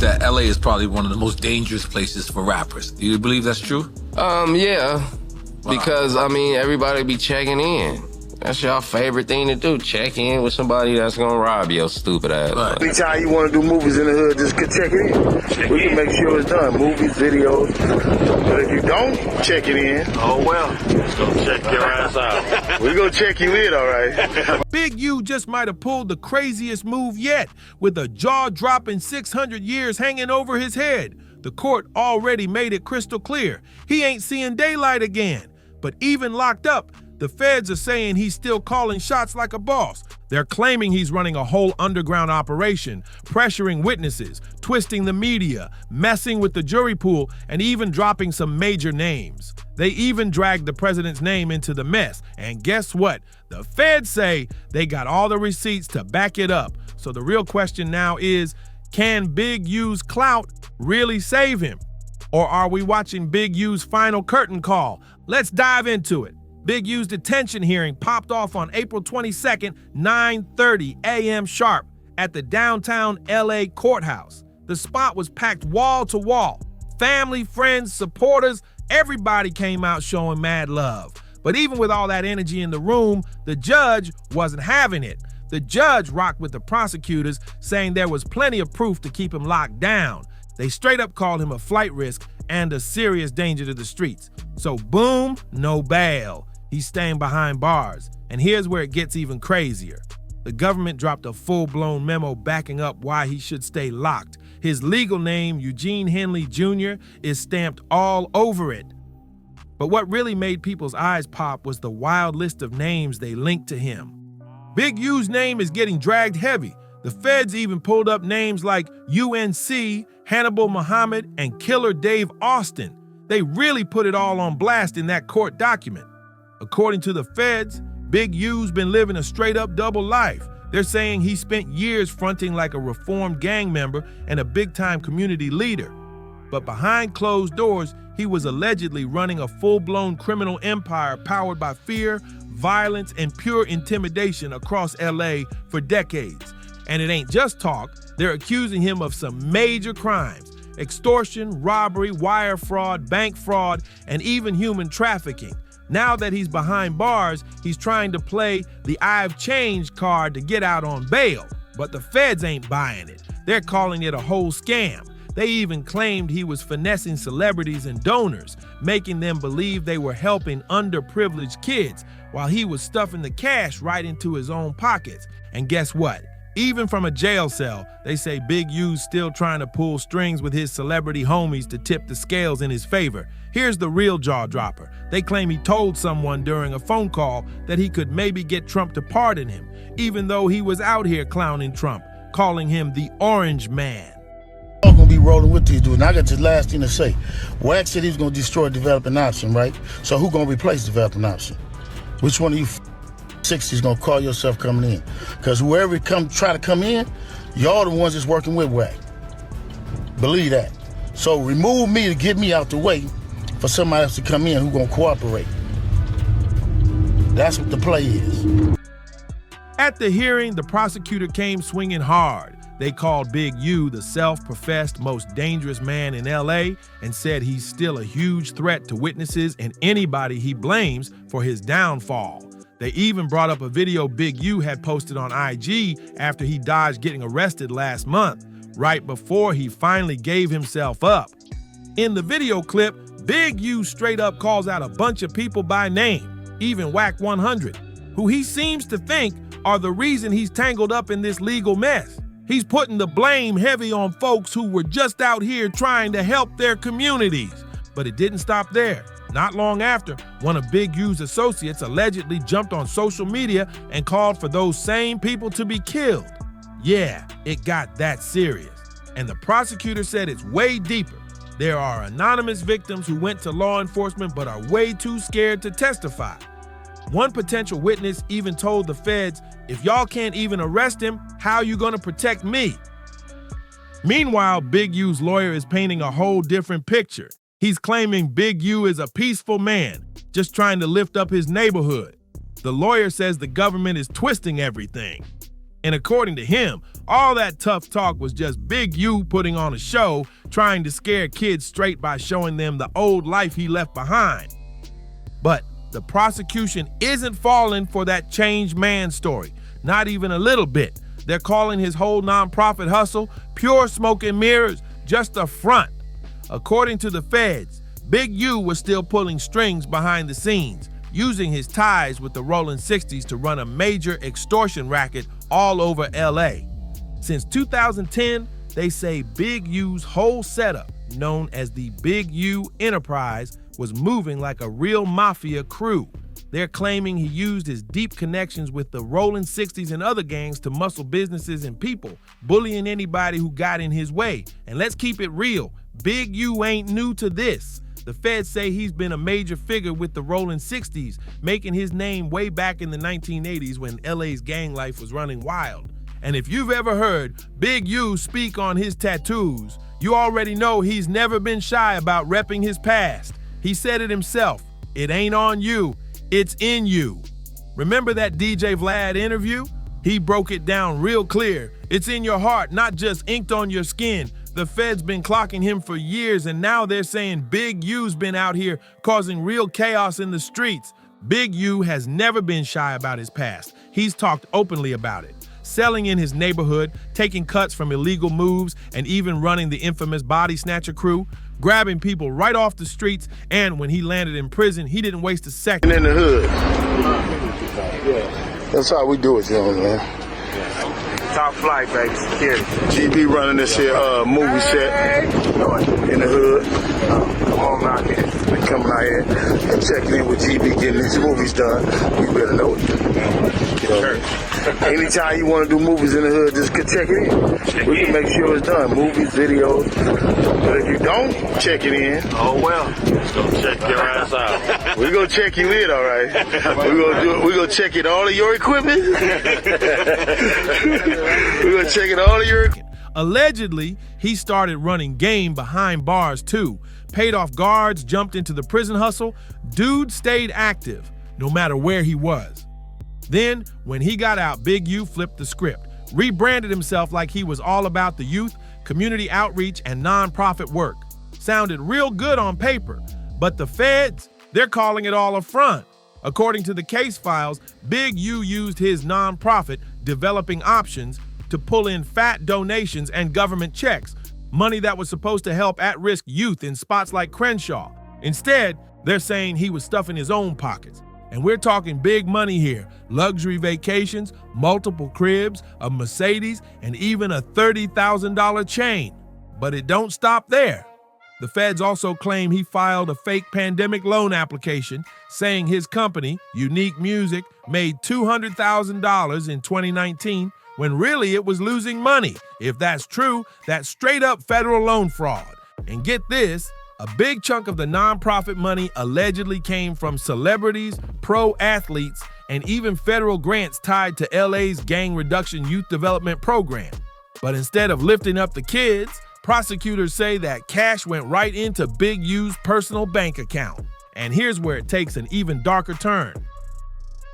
rumors that LA is probably one of the most dangerous places for rappers. Do you believe that's true? Yeah. Because, I mean, everybody be checking in. That's y'all favorite thing to do, check in with somebody that's gonna rob your stupid ass. Right. Anytime you want to do movies in the hood, just check it in. We can make sure it's done, movies, videos. But if you don't check it in, oh well, let's go check your ass out. we gonna check you in, all right? Big U just might have pulled the craziest move yet, with a jaw-dropping 600 years hanging over his head. The court already made it crystal clear. He ain't seeing daylight again. But even locked up, the feds are saying he's still calling shots like a boss. They're claiming he's running a whole underground operation, pressuring witnesses, twisting the media, messing with the jury pool, and even dropping some major names. They even dragged the president's name into the mess. And guess what? The feds say they got all the receipts to back it up. So the real question now is, can Big U's clout really save him? Or are we watching Big U's final curtain call? Let's dive into it. Big U's detention hearing popped off on April 22nd, 9:30 a.m. sharp at the downtown LA courthouse. The spot was packed wall to wall. Family, friends, supporters, everybody came out showing mad love. But even with all that energy in the room, the judge wasn't having it. The judge rocked with the prosecutors, saying there was plenty of proof to keep him locked down. They straight up called him a flight risk and a serious danger to the streets. So boom, no bail. He's staying behind bars. And here's where it gets even crazier. The government dropped a full-blown memo backing up why he should stay locked. His legal name, Eugene Henley Jr., is stamped all over it. But what really made people's eyes pop was the wild list of names they linked to him. Big U's name is getting dragged heavy. The feds even pulled up names like UNC, Hannibal Muhammad, and Killer Dave Austin. They really put it all on blast in that court document. According to the feds, Big U's been living a straight-up double life. They're saying he spent years fronting like a reformed gang member and a big-time community leader. But behind closed doors, he was allegedly running a full-blown criminal empire powered by fear, violence, and pure intimidation across LA for decades. And it ain't just talk. They're accusing him of some major crimes: extortion, robbery, wire fraud, bank fraud, and even human trafficking. Now that he's behind bars, he's trying to play the "I've changed" card to get out on bail. But the feds ain't buying it. They're calling it a whole scam. They even claimed he was finessing celebrities and donors, making them believe they were helping underprivileged kids while he was stuffing the cash right into his own pockets. And guess what? Even from a jail cell, they say Big U's still trying to pull strings with his celebrity homies to tip the scales in his favor. Here's the real jaw dropper. They claim he told someone during a phone call that he could maybe get Trump to pardon him, even though he was out here clowning Trump, calling him the Orange Man. I'm gonna be rolling with these dudes. And I got this last thing to say. Wax said he was gonna destroy developing option, right? So who gonna replace developing option? Which one of you 60s gonna call yourself coming in? Because whoever try to come in, y'all the ones that's working with Wax. Believe that. So remove me to get me out the way for somebody else to come in who gonna cooperate. That's what the play is. At the hearing, the prosecutor came swinging hard. They called Big U the self-professed most dangerous man in LA and said he's still a huge threat to witnesses and anybody he blames for his downfall. They even brought up a video Big U had posted on IG after he dodged getting arrested last month, right before he finally gave himself up. In the video clip, Big U straight up calls out a bunch of people by name, even Whack 100, who he seems to think are the reason he's tangled up in this legal mess. He's putting the blame heavy on folks who were just out here trying to help their communities. But it didn't stop there. Not long after, one of Big U's associates allegedly jumped on social media and called for those same people to be killed. Yeah, it got that serious. And the prosecutor said it's way deeper. There are anonymous victims who went to law enforcement but are way too scared to testify. One potential witness even told the feds, if y'all can't even arrest him, how you gonna protect me? Meanwhile, Big U's lawyer is painting a whole different picture. He's claiming Big U is a peaceful man, just trying to lift up his neighborhood. The lawyer says the government is twisting everything. And according to him, all that tough talk was just Big U putting on a show, trying to scare kids straight by showing them the old life he left behind. But the prosecution isn't falling for that changed man story, not even a little bit. They're calling his whole nonprofit hustle pure smoke and mirrors, just a front. According to the feds, Big U was still pulling strings behind the scenes, using his ties with the Rolling 60s to run a major extortion racket all over LA. Since 2010, they say Big U's whole setup, known as the Big U Enterprise, was moving like a real mafia crew. They're claiming he used his deep connections with the Rolling 60s and other gangs to muscle businesses and people, bullying anybody who got in his way. And let's keep it real, Big U ain't new to this. The feds say he's been a major figure with the Rolling 60s, making his name way back in the 1980s when LA's gang life was running wild. And if you've ever heard Big U speak on his tattoos, you already know he's never been shy about repping his past. He said it himself, it ain't on you, it's in you. Remember that DJ Vlad interview? He broke it down real clear. It's in your heart, not just inked on your skin. The feds been clocking him for years, and now they're saying Big U's been out here causing real chaos in the streets. Big U has never been shy about his past. He's talked openly about it. Selling in his neighborhood, taking cuts from illegal moves, and even running the infamous body snatcher crew, grabbing people right off the streets, and when he landed in prison, he didn't waste a second. In the hood. That's how we do it, young man. Top flight, baby. Security. GB running this here movie set in the hood. Come on out here. They coming out here and checking in with GB, getting these movies done. You better know it. Anytime you want to do movies in the hood, just check it in. We can make sure it's done. Movies, videos. But if you don't check it in, Oh, well. Let's go check your ass out. we're going to check you in, all right? We're going to check it, all of your equipment. We're going to check it, all of your equipment. Allegedly, he started running game behind bars too. Paid off guards, jumped into the prison hustle. Dude stayed active, no matter where he was. Then, when he got out, Big U flipped the script, rebranded himself like he was all about the youth, community outreach, and nonprofit work. Sounded real good on paper, but the feds, they're calling it all a front. According to the case files, Big U used his nonprofit, Developing Options, to pull in fat donations and government checks, money that was supposed to help at-risk youth in spots like Crenshaw. Instead, they're saying he was stuffing his own pockets. And we're talking big money here, luxury vacations, multiple cribs, a Mercedes, and even a $30,000 chain. But it don't stop there. The feds also claim he filed a fake pandemic loan application saying his company, Unique Music, made $200,000 in 2019 when really it was losing money. If that's true, that's straight up federal loan fraud. And get this, a big chunk of the nonprofit money allegedly came from celebrities, pro athletes, and even federal grants tied to LA's Gang Reduction Youth Development Program. But instead of lifting up the kids, prosecutors say that cash went right into Big U's personal bank account. And here's where it takes an even darker turn.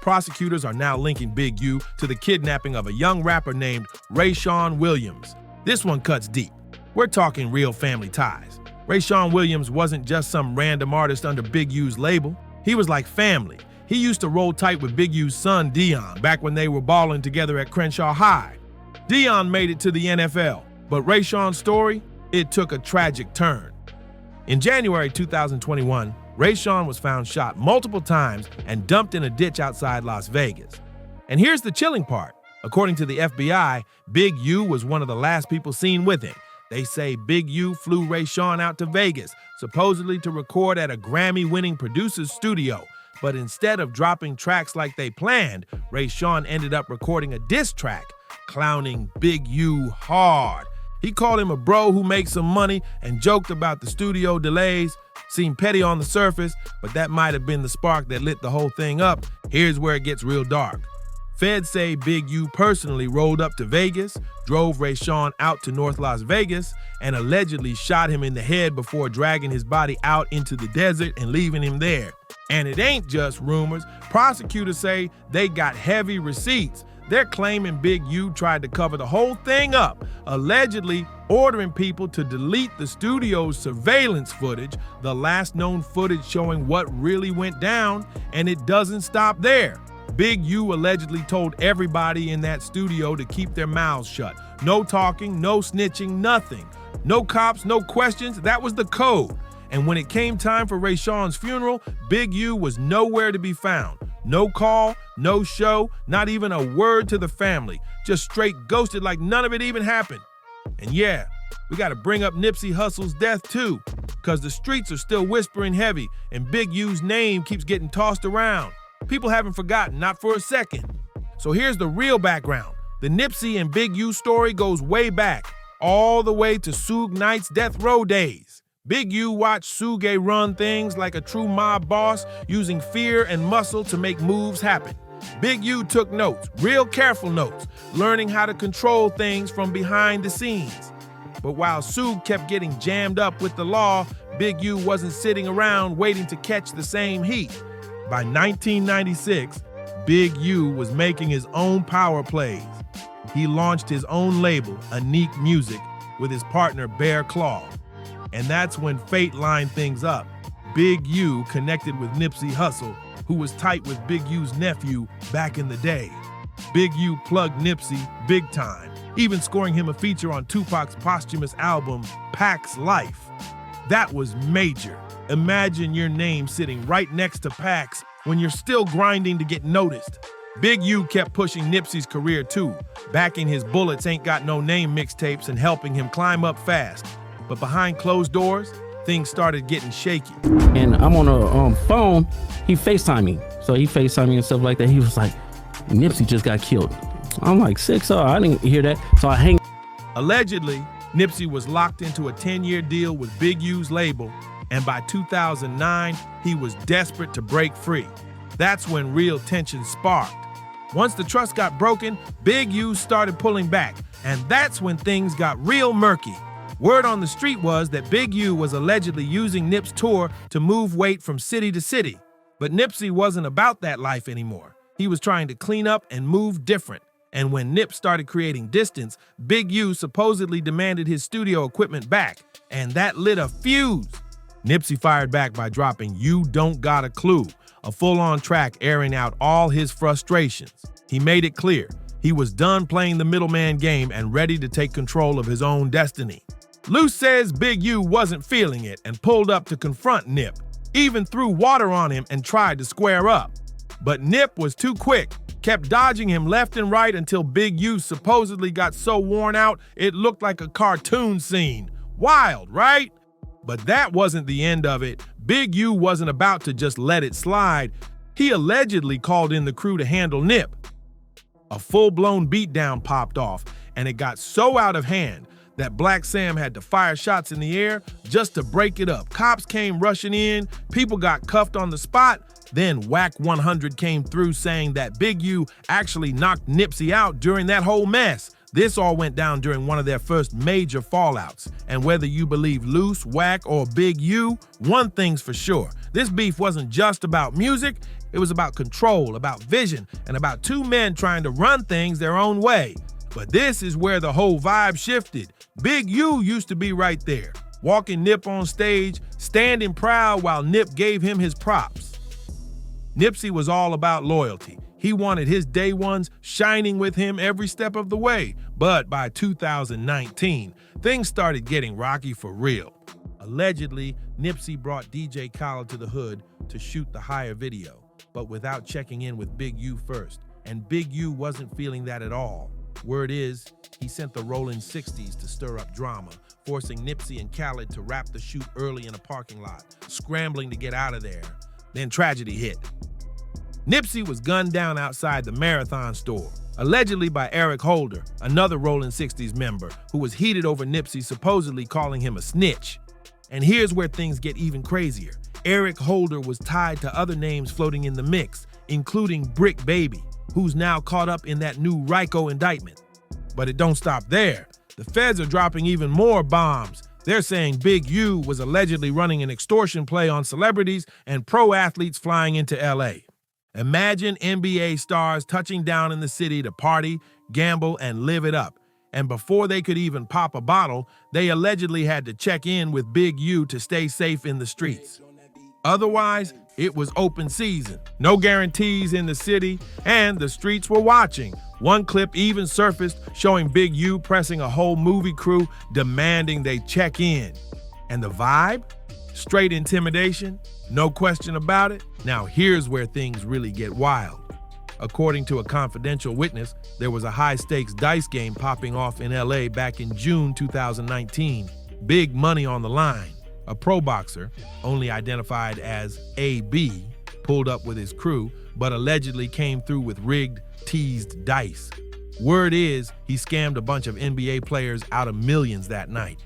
Prosecutors are now linking Big U to the kidnapping of a young rapper named Rayshawn Williams. This one cuts deep. We're talking real family ties. Rayshawn Williams wasn't just some random artist under Big U's label. He was like family. He used to roll tight with Big U's son, Dion, back when they were balling together at Crenshaw High. Dion made it to the NFL, but Rayshawn's story, it took a tragic turn. In January 2021, Rayshawn was found shot multiple times and dumped in a ditch outside Las Vegas. And here's the chilling part. According to the FBI, Big U was one of the last people seen with him. They say Big U flew Rayshawn out to Vegas, supposedly to record at a Grammy-winning producer's studio. But instead of dropping tracks like they planned, Rayshawn ended up recording a diss track, clowning Big U hard. He called him a bro who makes some money and joked about the studio delays. Seemed petty on the surface, but that might have been the spark that lit the whole thing up. Here's where it gets real dark. Feds say Big U personally rolled up to Vegas, drove Rayshawn out to North Las Vegas, and allegedly shot him in the head before dragging his body out into the desert and leaving him there. And it ain't just rumors. Prosecutors say they got heavy receipts. They're claiming Big U tried to cover the whole thing up, allegedly ordering people to delete the studio's surveillance footage, the last known footage showing what really went down, and it doesn't stop there. Big U allegedly told everybody in that studio to keep their mouths shut. No talking, no snitching, nothing. No cops, no questions, that was the code. And when it came time for Rayshawn's funeral, Big U was nowhere to be found. No call, no show, not even a word to the family. Just straight ghosted like none of it even happened. And yeah, we gotta bring up Nipsey Hussle's death too, because the streets are still whispering heavy and Big U's name keeps getting tossed around. People haven't forgotten, not for a second. So here's the real background. The Nipsey and Big U story goes way back, all the way to Suge Knight's death row days. Big U watched Suge run things like a true mob boss, using fear and muscle to make moves happen. Big U took notes, real careful notes, learning how to control things from behind the scenes. But while Suge kept getting jammed up with the law, Big U wasn't sitting around waiting to catch the same heat. By 1996, Big U was making his own power plays. He launched his own label, Unique Music, with his partner Bear Claw. And that's when fate lined things up. Big U connected with Nipsey Hussle, who was tight with Big U's nephew back in the day. Big U plugged Nipsey big time, even scoring him a feature on Tupac's posthumous album, Pac's Life. That was major. Imagine your name sitting right next to Pac's when you're still grinding to get noticed. Big U kept pushing Nipsey's career too, backing his Bullets Ain't Got No Name mixtapes and helping him climb up fast. But behind closed doors, things started getting shaky. And I'm on a phone, he FaceTimed me. So he FaceTimed me and stuff like that. He was like, Nipsey just got killed. I'm like, 6-0, I didn't hear that. So I hang. Allegedly, Nipsey was locked into a 10-year deal with Big U's label, and by 2009, he was desperate to break free. That's when real tension sparked. Once the trust got broken, Big U started pulling back, and that's when things got real murky. Word on the street was that Big U was allegedly using Nip's tour to move weight from city to city. But Nipsey wasn't about that life anymore. He was trying to clean up and move different. And when Nip started creating distance, Big U supposedly demanded his studio equipment back, and that lit a fuse. Nipsey fired back by dropping You Don't Got a Clue, a full-on track airing out all his frustrations. He made it clear he was done playing the middleman game and ready to take control of his own destiny. Luce says Big U wasn't feeling it and pulled up to confront Nip, even threw water on him and tried to square up. But Nip was too quick, kept dodging him left and right until Big U supposedly got so worn out it looked like a cartoon scene. Wild, right? But that wasn't the end of it. Big U wasn't about to just let it slide. He allegedly called in the crew to handle Nip. A full-blown beatdown popped off, and it got so out of hand that Black Sam had to fire shots in the air just to break it up. Cops came rushing in, people got cuffed on the spot, then Whack 100 came through saying that Big U actually knocked Nipsey out during that whole mess. This all went down during one of their first major fallouts. And whether you believe Luce, Whack, or Big U, one thing's for sure. This beef wasn't just about music, it was about control, about vision, and about two men trying to run things their own way. But this is where the whole vibe shifted. Big U used to be right there, walking Nip on stage, standing proud while Nip gave him his props. Nipsey was all about loyalty. He wanted his day ones shining with him every step of the way. But by 2019, things started getting rocky for real. Allegedly, Nipsey brought DJ Khaled to the hood to shoot the higher video, but without checking in with Big U first. And Big U wasn't feeling that at all. Word is, he sent the Rolling 60s to stir up drama, forcing Nipsey and Khaled to wrap the shoot early in a parking lot, scrambling to get out of there. Then tragedy hit. Nipsey was gunned down outside the Marathon store, allegedly by Eric Holder, another Rolling 60s member, who was heated over Nipsey supposedly calling him a snitch. And here's where things get even crazier. Eric Holder was tied to other names floating in the mix, including Brick Baby, who's now caught up in that new RICO indictment. But it don't stop there. The feds are dropping even more bombs. They're saying Big U was allegedly running an extortion play on celebrities and pro athletes flying into LA. Imagine NBA stars touching down in the city to party, gamble, and live it up. And before they could even pop a bottle, they allegedly had to check in with Big U to stay safe in the streets. Otherwise, it was open season. No guarantees in the city, and the streets were watching. One clip even surfaced showing Big U pressing a whole movie crew demanding they check in. And the vibe? Straight intimidation, no question about it. Now here's where things really get wild. According to a confidential witness, there was a high-stakes dice game popping off in LA back in June 2019. Big money on the line. A pro boxer, only identified as AB, pulled up with his crew, but allegedly came through with rigged, teased dice. Word is he scammed a bunch of NBA players out of millions that night.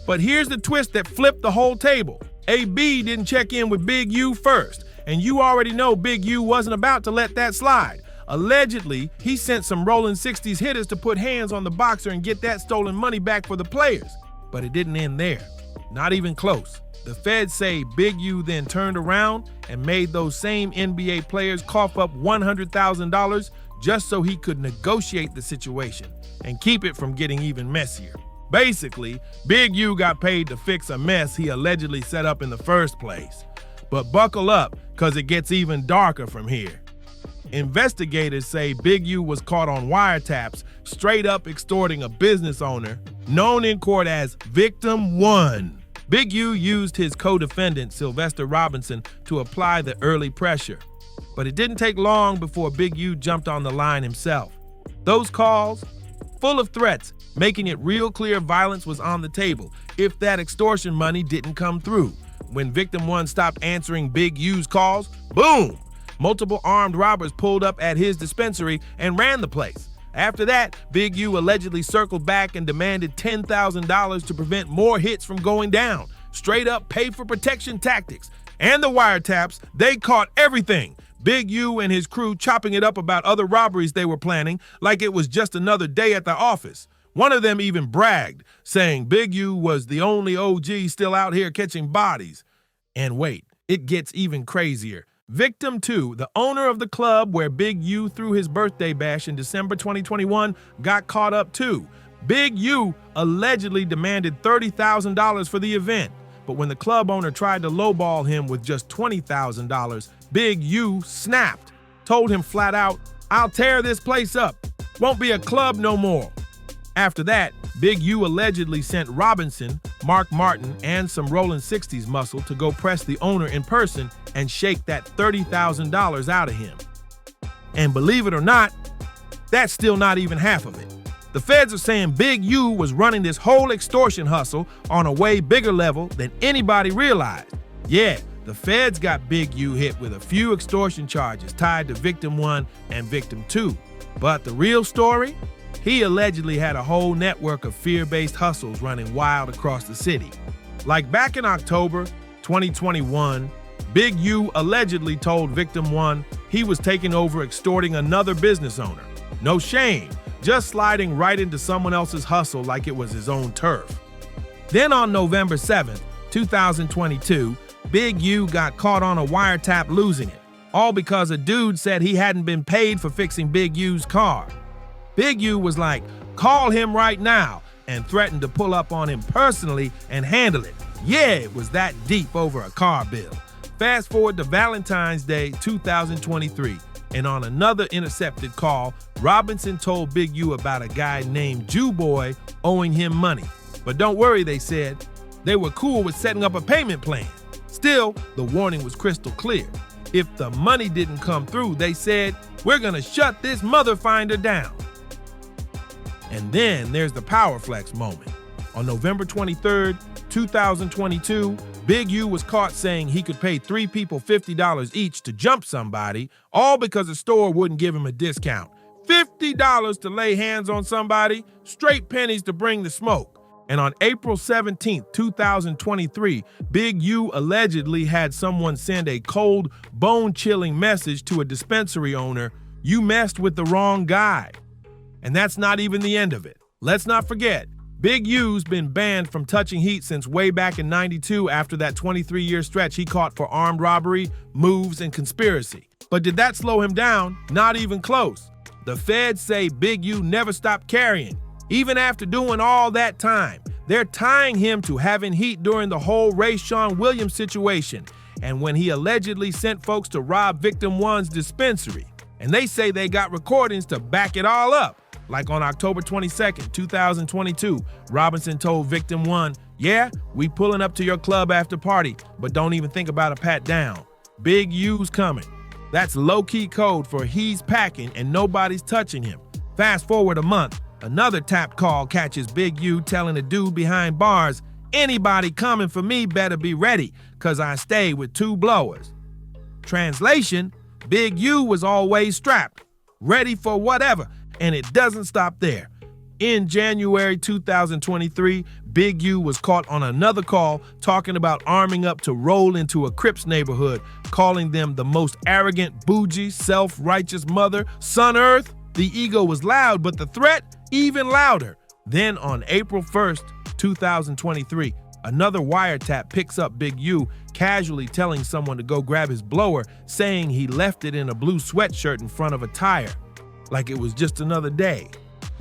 But here's the twist that flipped the whole table. AB didn't check in with Big U first, and you already know Big U wasn't about to let that slide. Allegedly, he sent some rolling 60s hitters to put hands on the boxer and get that stolen money back for the players. But it didn't end there. Not even close. The feds say Big U then turned around and made those same NBA players cough up $100,000 just so he could negotiate the situation and keep it from getting even messier. Basically, Big U got paid to fix a mess he allegedly set up in the first place. But buckle up, cause it gets even darker from here. Investigators say Big U was caught on wiretaps, straight up extorting a business owner, known in court as Victim 1. Big U used his co-defendant, Sylvester Robinson, to apply the early pressure. But it didn't take long before Big U jumped on the line himself. Those calls, full of threats, making it real clear violence was on the table if that extortion money didn't come through. When Victim 1 stopped answering Big U's calls, boom! Multiple armed robbers pulled up at his dispensary and ran the place. After that, Big U allegedly circled back and demanded $10,000 to prevent more hits from going down. Straight up pay for protection tactics. And the wiretaps, they caught everything. Big U and his crew chopping it up about other robberies they were planning like it was just another day at the office. One of them even bragged, saying Big U was the only OG still out here catching bodies. And wait, it gets even crazier. Victim 2, the owner of the club where Big U threw his birthday bash in December 2021, got caught up too. Big U allegedly demanded $30,000 for the event, but when the club owner tried to lowball him with just $20,000, Big U snapped, told him flat out, "I'll tear this place up. Won't be a club no more." After that, Big U allegedly sent Robinson, Mark Martin, and some Rolling 60s muscle to go press the owner in person and shake that $30,000 out of him. And believe it or not, that's still not even half of it. The feds are saying Big U was running this whole extortion hustle on a way bigger level than anybody realized. Yeah, the feds got Big U hit with a few extortion charges tied to Victim 1 and Victim 2. But the real story? He allegedly had a whole network of fear-based hustles running wild across the city. Like back in October 2021, Big U allegedly told Victim 1 he was taking over extorting another business owner. No shame, just sliding right into someone else's hustle like it was his own turf. Then on November 7th, 2022, Big U got caught on a wiretap losing it, all because a dude said he hadn't been paid for fixing Big U's car. Big U was like, "Call him right now," and threatened to pull up on him personally and handle it. Yeah, it was that deep over a car bill. Fast forward to Valentine's Day 2023, and on another intercepted call, Robinson told Big U about a guy named Jew Boy owing him money. But don't worry, they said. They were cool with setting up a payment plan. Still, the warning was crystal clear. If the money didn't come through, they said, "We're gonna shut this mother finder down." And then there's the power flex moment. On November 23rd, 2022, Big U was caught saying he could pay 3 people $50 each to jump somebody, all because the store wouldn't give him a discount. $50 to lay hands on somebody, straight pennies to bring the smoke. And on April 17th, 2023, Big U allegedly had someone send a cold, bone-chilling message to a dispensary owner, "You messed with the wrong guy." And that's not even the end of it. Let's not forget, Big U's been banned from touching heat since way back in '92 after that 23-year stretch he caught for armed robbery, moves, and conspiracy. But did that slow him down? Not even close. The feds say Big U never stopped carrying. Even after doing all that time, they're tying him to having heat during the whole Rayshawn Williams situation and when he allegedly sent folks to rob Victim One's dispensary. And they say they got recordings to back it all up. Like on October 22nd, 2022, Robinson told Victim One, "Yeah, we pulling up to your club after party, but don't even think about a pat down. Big U's coming." That's low-key code for he's packing and nobody's touching him. Fast forward a month, another tapped call catches Big U telling a dude behind bars, "Anybody coming for me better be ready, cause I stay with 2 blowers." Translation, Big U was always strapped, ready for whatever, and it doesn't stop there. In January 2023, Big U was caught on another call talking about arming up to roll into a Crips neighborhood, calling them the most arrogant, bougie, self-righteous mother, son earth. The ego was loud, but the threat even louder. Then on April 1st, 2023, another wiretap picks up Big U casually telling someone to go grab his blower, saying he left it in a blue sweatshirt in front of a tire, like it was just another day.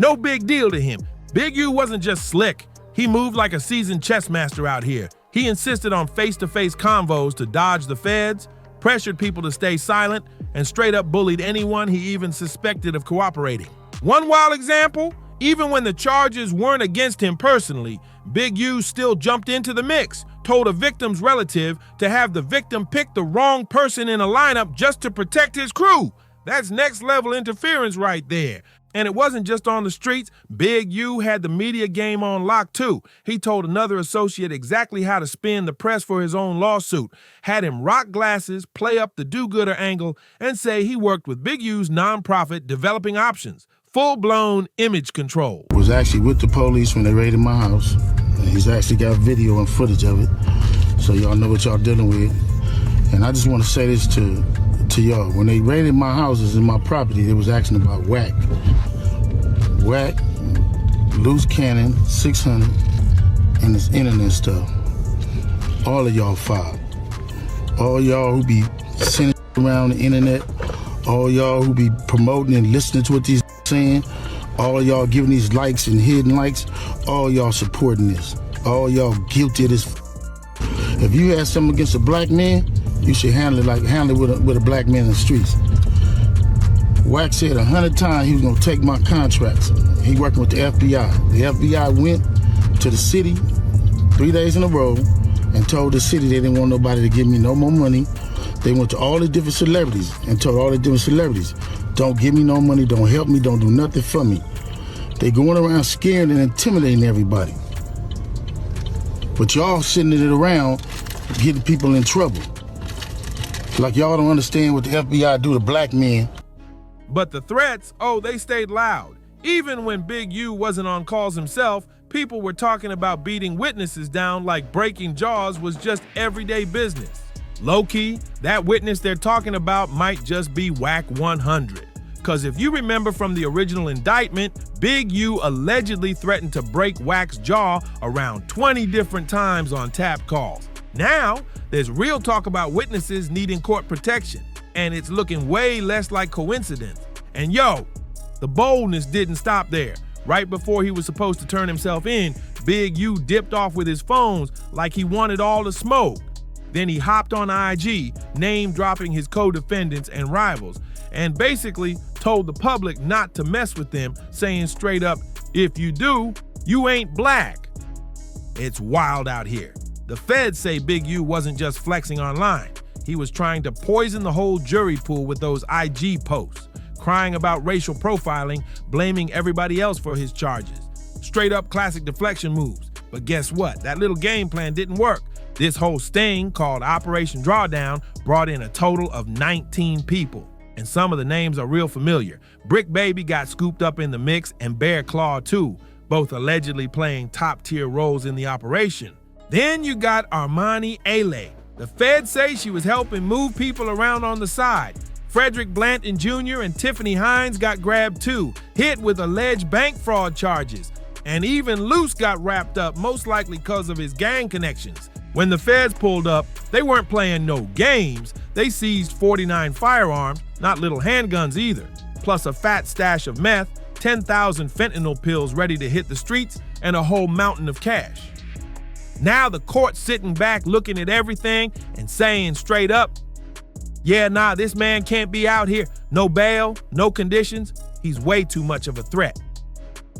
No big deal to him. Big U wasn't just slick. He moved like a seasoned chess master out here. He insisted on face-to-face convos to dodge the feds, pressured people to stay silent, and straight up bullied anyone he even suspected of cooperating. One wild example, even when the charges weren't against him personally, Big U still jumped into the mix, told a victim's relative to have the victim pick the wrong person in a lineup just to protect his crew. That's next level interference right there. And it wasn't just on the streets. Big U had the media game on lock too. He told another associate exactly how to spin the press for his own lawsuit, had him rock glasses, play up the do-gooder angle, and say he worked with Big U's nonprofit Developing Options. Full-blown image control. Was actually with the police when they raided my house. And he's actually got video and footage of it, so y'all know what y'all dealing with. And I just want to say this to y'all. When they raided my houses and my property, they was asking about whack, loose cannon, 600, and this internet stuff. All of y'all filed. All y'all who be sending around the internet, all y'all who be promoting and listening to what these saying, all y'all giving these likes and hidden likes, all y'all supporting this. All y'all guilty of this. If you had something against a black man, you should handle it with a black man in the streets. Wack said 100 times he was gonna take my contracts. He working with the FBI. The FBI went to the city 3 days in a row and told the city they didn't want nobody to give me no more money. They went to all the different celebrities and told all the different celebrities, don't give me no money, don't help me, don't do nothing for me. They going around scaring and intimidating everybody. But y'all sitting it around getting people in trouble. Like y'all don't understand what the FBI do to black men. But the threats, they stayed loud. Even when Big U wasn't on calls himself, people were talking about beating witnesses down like breaking jaws was just everyday business. Low-key, that witness they're talking about might just be Wack 100. Cause if you remember from the original indictment, Big U allegedly threatened to break Wack's jaw around 20 different times on tap calls. Now, there's real talk about witnesses needing court protection, and it's looking way less like coincidence. And the boldness didn't stop there. Right before he was supposed to turn himself in, Big U dipped off with his phones like he wanted all the smoke. Then he hopped on IG, name-dropping his co-defendants and rivals, and basically told the public not to mess with them, saying straight up, if you do, you ain't black. It's wild out here. The feds say Big U wasn't just flexing online. He was trying to poison the whole jury pool with those IG posts, crying about racial profiling, blaming everybody else for his charges. Straight up classic deflection moves. But guess what? That little game plan didn't work. This whole sting, called Operation Drawdown, brought in a total of 19 people. And some of the names are real familiar. Brick Baby got scooped up in the mix, and Bear Claw too, both allegedly playing top-tier roles in the operation. Then you got Armani Ale. The feds say she was helping move people around on the side. Frederick Blanton Jr. and Tiffany Hines got grabbed too, hit with alleged bank fraud charges. And even Luce got wrapped up, most likely because of his gang connections. When the feds pulled up, they weren't playing no games. They seized 49 firearms, not little handguns either, plus a fat stash of meth, 10,000 fentanyl pills ready to hit the streets, and a whole mountain of cash. Now the court's sitting back looking at everything and saying straight up, yeah, nah, this man can't be out here. No bail, no conditions. He's way too much of a threat.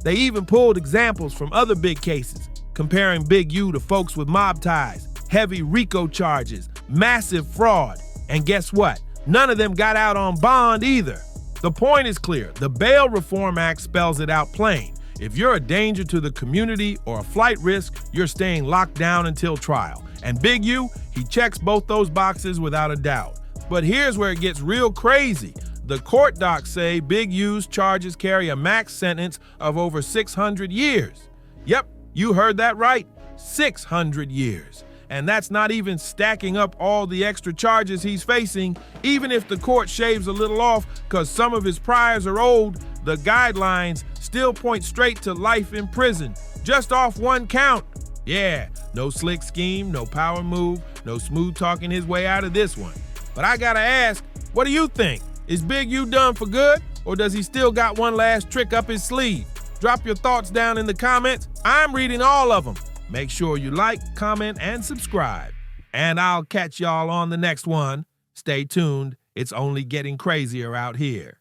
They even pulled examples from other big cases, comparing Big U to folks with mob ties, heavy RICO charges, massive fraud. And guess what? None of them got out on bond either. The point is clear. The Bail Reform Act spells it out plain. If you're a danger to the community or a flight risk, you're staying locked down until trial. And Big U, he checks both those boxes without a doubt. But here's where it gets real crazy. The court docs say Big U's charges carry a max sentence of over 600 years. Yep, you heard that right, 600 years. And that's not even stacking up all the extra charges he's facing. Even if the court shaves a little off because some of his priors are old, the guidelines still point straight to life in prison, just off one count. Yeah, no slick scheme, no power move, no smooth talking his way out of this one. But I gotta ask, what do you think? Is Big U done for good, or does he still got one last trick up his sleeve? Drop your thoughts down in the comments. I'm reading all of them. Make sure you like, comment, and subscribe. And I'll catch y'all on the next one. Stay tuned. It's only getting crazier out here.